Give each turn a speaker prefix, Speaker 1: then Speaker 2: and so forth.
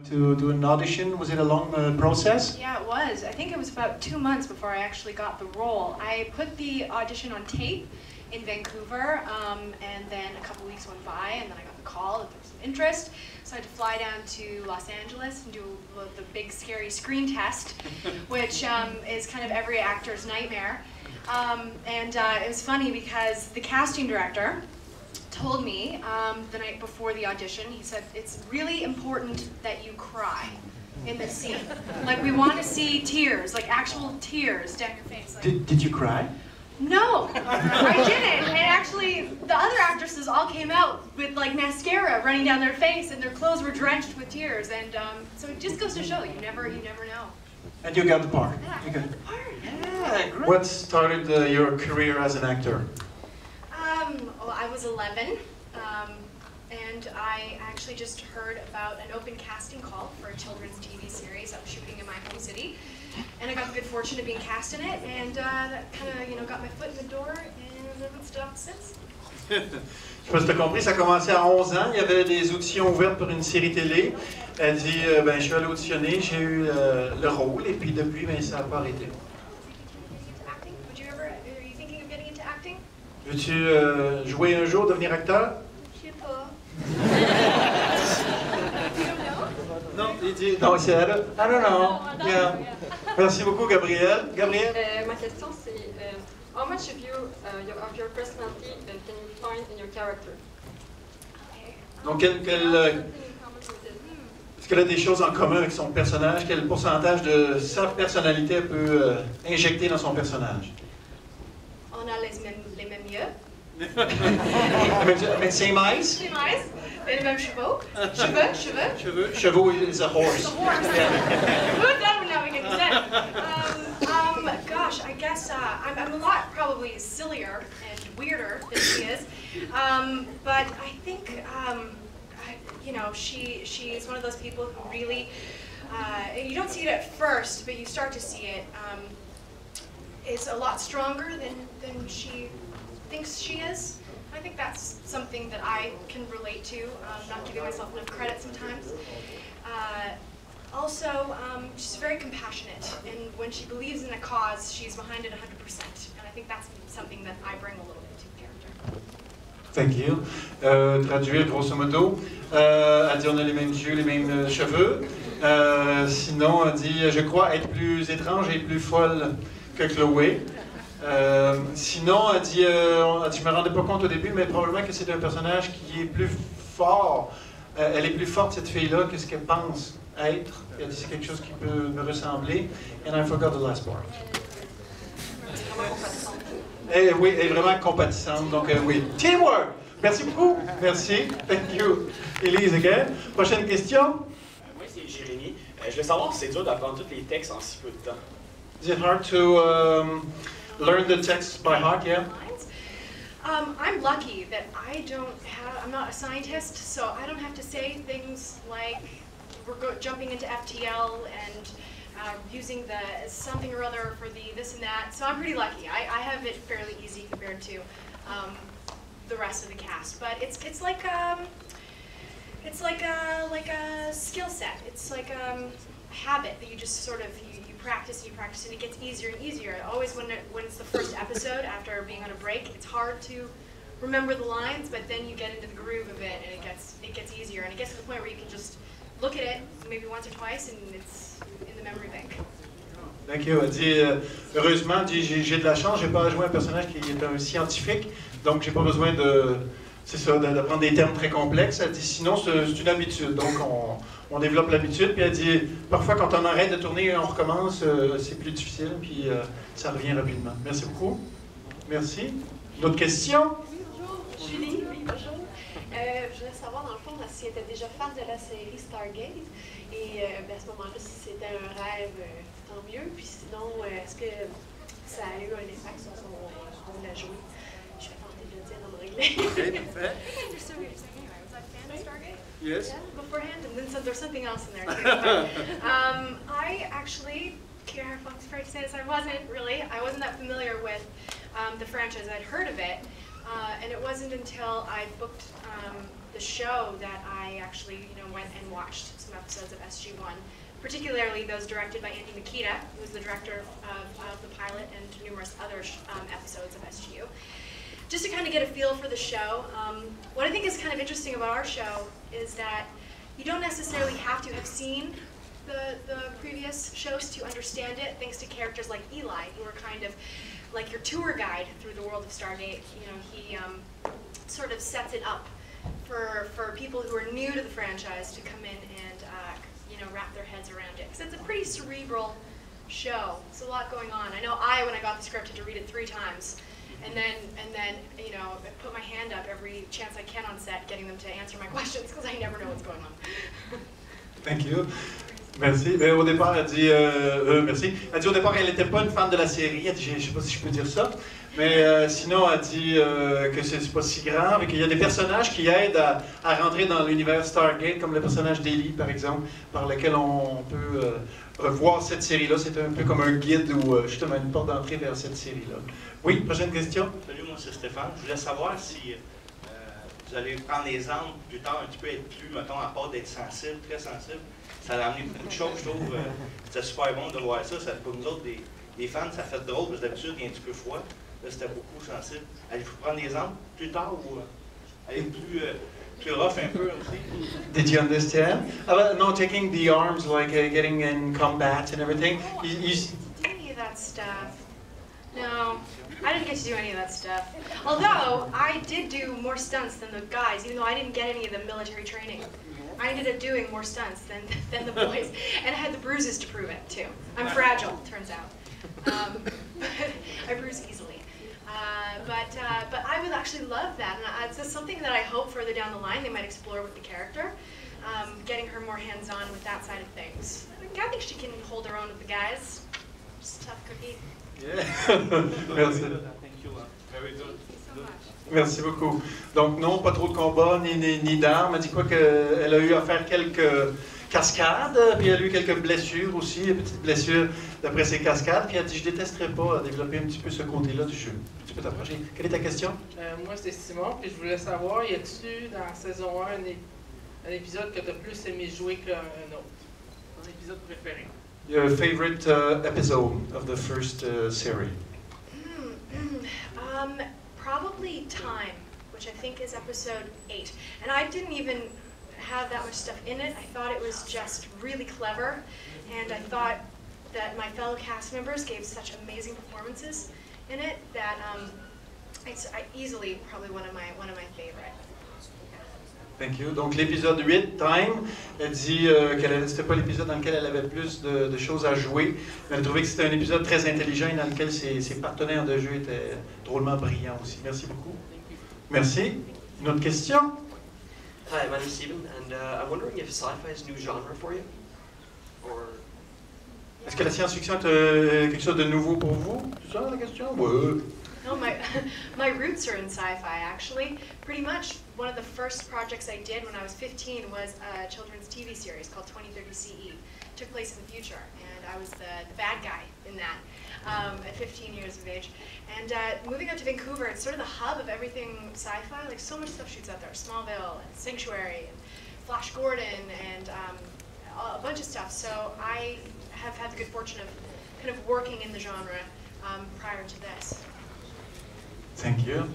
Speaker 1: To do an audition? Was it a long process?
Speaker 2: Yeah, it was. I think it was about 2 months before I actually got the role. I put the audition on tape in Vancouver, and then a couple weeks went by, and then I got the call that there was some interest. So I had to fly down to Los Angeles and do the big scary screen test, which is kind of every actor's nightmare. It was funny because the casting director told me the night before the audition, he said, it's really important that you cry in this scene. Like, we want to see tears, like actual tears down your face. Like,
Speaker 1: did you cry?
Speaker 2: No, I didn't. And actually, the other actresses all came out with like mascara running down their face, and their clothes were drenched with tears. And so it just goes to show, you never know.
Speaker 1: And you got the part.
Speaker 2: Yeah, I got the part.
Speaker 1: Yeah, great. What started your career as an actor?
Speaker 2: Well, I was 11, and I actually just heard about an open casting call for a children's TV series I was shooting in my home city, and I got the good fortune of being cast in it, and that kind of, got my foot in the door, and I've been stopped since.
Speaker 1: Je sais pas si tu as compris, ça a commencé à 11 ans. Il y avait des auditions ouvertes pour une série télé. Elle dit, je suis allée auditionner, j'ai eu le rôle, et puis depuis, ça n'a pas arrêté. Veux-tu jouer un jour, devenir acteur?
Speaker 2: Je sais pas.
Speaker 1: Non, il dit, non, c'est I don't know. Yeah. Merci beaucoup, Gabrielle. Gabrielle?
Speaker 3: Ma question c'est, how much of your personality can you find in your character?
Speaker 1: Donc, est-ce qu'elle a des choses en commun avec son personnage? Quel pourcentage de sa personnalité elle peut injecter dans son personnage?
Speaker 2: On a les mêmes yeux.
Speaker 1: Same eyes?
Speaker 2: Same eyes. Et les mêmes chevaux.
Speaker 1: Chevaux is a horse.
Speaker 2: It's a horse. That would not make any sense. Gosh, I guess I'm a lot probably sillier and weirder than she is. But I think, she's one of those people who really, you don't see it at first, but you start to see it. Is a lot stronger than she thinks she is. I think that's something that I can relate to, not giving myself enough credit sometimes. Also, she's very compassionate, and when she believes in a cause, she's behind it 100%. And I think that's something that I bring a little bit to the character.
Speaker 1: Thank you. Traduire grosso modo, elle dit on a les mêmes yeux, les mêmes cheveux. Sinon, elle dit je crois être plus étrange et plus folle que Chloé. Sinon, elle dit je me rendais pas compte au début, mais probablement que c'est un personnage qui est plus fort. Elle est plus forte, cette fille-là, que ce qu'elle pense être. Elle dit c'est quelque chose qui peut me ressembler. And I forgot the last part. Oui, elle est vraiment compatissante, donc oui. Teamwork! Merci beaucoup. Merci. Thank you. Elyse, again. Prochaine question.
Speaker 4: Moi, c'est Jérémy. Je voulais savoir si c'est dur d'apprendre tous les textes en si peu de temps.
Speaker 1: Is it hard to learn the text by heart? Yeah.
Speaker 2: I'm lucky that I'm not a scientist, so I don't have to say things like we're jumping into FTL and using the something or other for the this and that. So I'm pretty lucky. I have it fairly easy compared to the rest of the cast. But it's like a skill set. It's like a habit that you just sort of you practice and it gets easier and easier. Always when it's the first episode after being on a break, it's hard to remember the lines, but then you get into the groove of it and it gets easier, and it gets to the point where you can just look at it maybe once or twice and it's in the memory bank.
Speaker 1: Thank you. Elle dit, heureusement, j'ai de la chance, j'ai pas à jouer un personnage qui est un scientifique, donc j'ai pas besoin d'apprendre des termes très complexes. Elle dit, sinon c'est une habitude, donc on développe l'habitude, puis elle dit, parfois quand on arrête de tourner et on recommence, c'est plus difficile, puis ça revient rapidement. Merci beaucoup. Merci. D'autres questions?
Speaker 5: Bonjour, Julie. Oui, bonjour. Je voulais savoir, dans le fond, si elle était déjà fan de la série Stargate, et à ce moment-là, si c'était un rêve, tant mieux. Puis sinon, est-ce que ça a eu un impact sur son rôle à jouer? Je vais tenter de le dire en anglais.
Speaker 1: Okay, parfait.
Speaker 2: Just so we were saying, was I a fan of Stargate?
Speaker 1: Yes.
Speaker 2: Yeah, beforehand, and then there's something else in there too. But, I actually, I'm afraid to say this, I wasn't that familiar with the franchise. I'd heard of it, and it wasn't until I booked the show that I actually, went and watched some episodes of SG-1, particularly those directed by Andy Makita, who was the director of the pilot and numerous other episodes of SGU. Just to kind of get a feel for the show, what I think is kind of interesting about our show is that you don't necessarily have to have seen the previous shows to understand it, thanks to characters like Eli, who are kind of like your tour guide through the world of Stargate. He sort of sets it up for people who are new to the franchise to come in and wrap their heads around it. Because it's a pretty cerebral show. It's a lot going on. I know when I got the script, had to read it 3 times. And then put my hand up every chance I can on set, getting them to answer my questions, because I never know what's going on.
Speaker 1: Thank you. Merci. Au départ, elle dit merci. Elle dit au départ qu'elle n'était pas une fan de la série. Elle dit, je ne sais pas si je peux dire ça, mais sinon elle dit que c'est pas si grave et qu'il y a des personnages qui aident à rentrer dans l'univers Stargate, comme le personnage d'Eli, par exemple, par lequel on peut revoir cette série-là. C'est un peu comme un guide ou justement une porte d'entrée vers cette série-là. Oui, prochaine question.
Speaker 6: Salut, moi c'est Stéphane. Je voulais savoir si vous allez prendre des angles plus tard, un petit peu être plus, mettons, à part d'être sensible, très sensible. Ça a amené beaucoup de choses, je trouve. C'était super bon de voir ça. Pour nous autres, des fans, ça fait drôle, parce que d'habitude, il y a un petit peu froid. Là, c'était beaucoup sensible. Allez-vous prendre des angles plus tard ou aller plus rough un peu aussi?
Speaker 1: Did you understand? No, taking the arms, like getting in combat and everything.
Speaker 2: Did any of that stuff? No, I didn't get to do any of that stuff. Although, I did do more stunts than the guys, even though I didn't get any of the military training. I ended up doing more stunts than the boys, and I had the bruises to prove it, too. I'm fragile, turns out. I bruise easily. But I would actually love that, and it's just something that I hope further down the line they might explore with the character, getting her more hands-on with that side of things. I think she can hold her own with the guys. Just a tough cookie.
Speaker 1: Yeah. Merci.
Speaker 6: Thank you. Very good.
Speaker 1: Merci beaucoup. Donc non, pas trop de combats ni d'armes. Elle dit quoi qu'elle a eu à faire quelques cascades, puis elle a eu quelques blessures aussi, une petite blessure d'après ces cascades. Puis elle dit, je détesterais pas développer un petit peu ce côté-là du jeu. Tu peux t'approcher. Quelle est ta question?
Speaker 7: Moi, c'est Simon, puis je voulais savoir, y a-tu dans la saison 1 un épisode que tu as plus aimé jouer qu'un autre? Ton épisode préféré?
Speaker 1: Your favorite episode of the first series?
Speaker 2: Probably Time, which I think is episode 8. And I didn't even have that much stuff in it. I thought it was just really clever, and I thought that my fellow cast members gave such amazing performances in it that it's easily probably one of my favorite.
Speaker 1: Thank you. Donc l'épisode 8, Time, elle dit que c'était pas l'épisode dans lequel elle avait plus de choses à jouer, mais elle trouvait que c'était un épisode très intelligent et dans lequel ses partenaires de jeu étaient drôlement brillants aussi. Merci beaucoup. Merci. Une autre question?
Speaker 8: Hi, my name is Steven, and I'm wondering if sci-fi is a new genre for you? Or...
Speaker 1: Est-ce que la science-fiction est quelque chose de nouveau pour vous? C'est ça la question? Oui.
Speaker 2: No, my roots are in sci-fi, actually. Pretty much one of the first projects I did when I was 15 was a children's TV series called 2030 CE. It took place in the future, and I was the bad guy in that at 15 years of age. And moving up to Vancouver, it's sort of the hub of everything sci-fi. Like, so much stuff shoots out there. Smallville, and Sanctuary, and Flash Gordon, and a bunch of stuff. So I have had the good fortune of kind of working in the genre prior to this.
Speaker 1: Thank you.